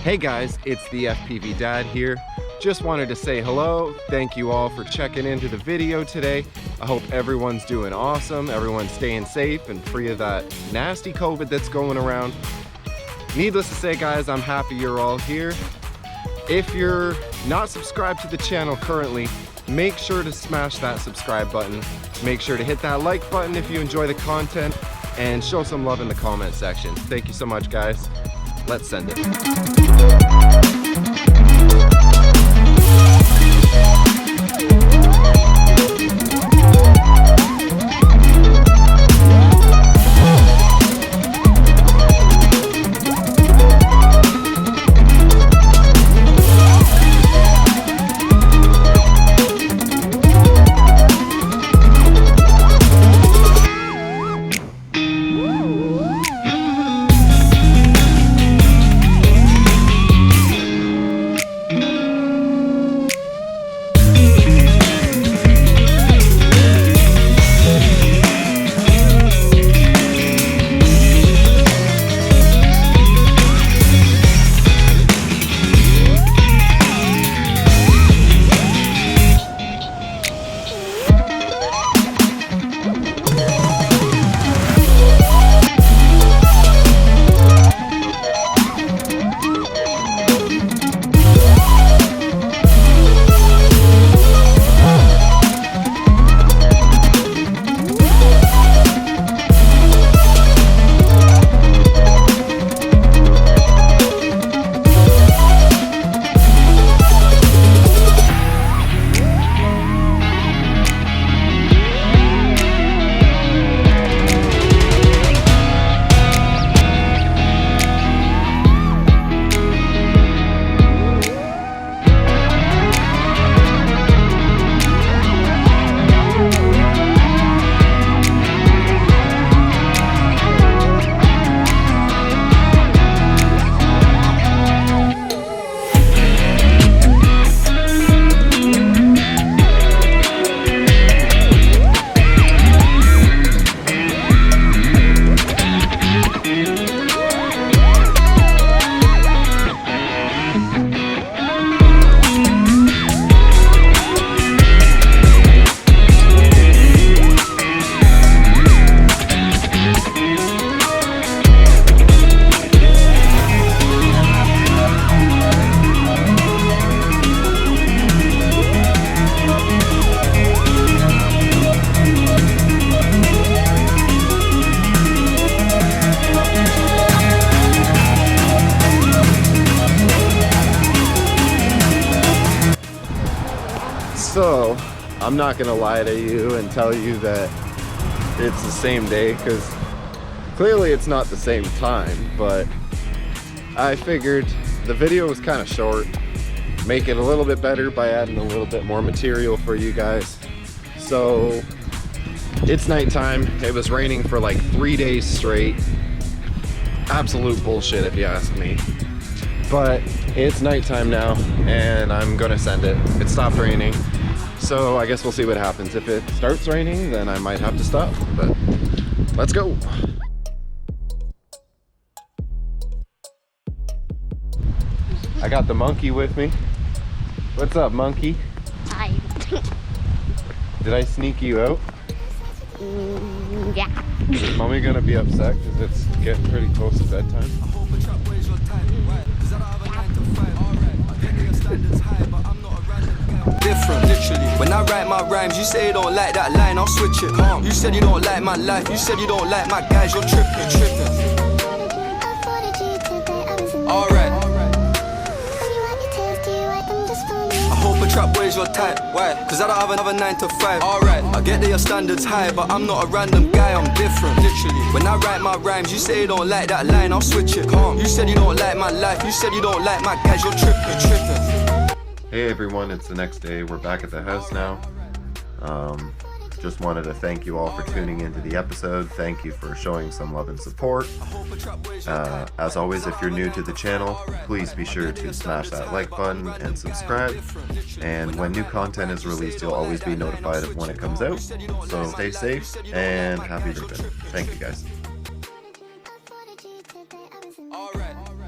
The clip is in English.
Hey guys, it's the FPV Dad here. Just wanted to say hello. Thank you all for checking into the video today. I hope everyone's doing awesome, everyone's staying safe and free of that nasty COVID that's going around. Needless to say guys, I'm happy you're all here. If you're not subscribed to the channel currently, make sure to smash that subscribe button. Make sure to hit that like button if you enjoy the content and show some love in the comment section. Thank you so much guys. Let's send it. So, I'm not gonna lie to you and tell you that it's the same day, because clearly it's not the same time, but I figured the video was kind of short, make it a little bit better by adding a little bit more material for you guys. So, it's nighttime. It was raining for like 3 days straight. Absolute bullshit if you ask me. But it's nighttime now and I'm gonna send it. It stopped raining. So I guess we'll see what happens. If it starts raining, then I might have to stop, but let's go. I got the monkey with me. What's up, monkey? Hi. Did I sneak you out? Yeah. Is mommy gonna be upset because it's getting pretty close to bedtime? Different, literally. When I write my rhymes, you say you don't like that line, I'll switch it. Calm. You said you don't like my life, you said you don't like my guys, you're tripping, tripping. Alright. I hope a trap boy's your type. Why? Cause I don't have another 9 to 5. Alright. I get that your standards high, but I'm not a random guy, I'm different, literally. When I write my rhymes, you say you don't like that line, I'll switch it. Calm. You said you don't like my life, you said you don't like my guys, you're tripping, tripping. Hey everyone, it's the next day. We're back at the house now. Just wanted to thank you all for tuning into the episode. Thank you for showing some love and support. As always, if you're new to the channel, please be sure to smash that like button and subscribe. And when new content is released, you'll always be notified of when it comes out. So stay safe and happy ripping. Thank you guys.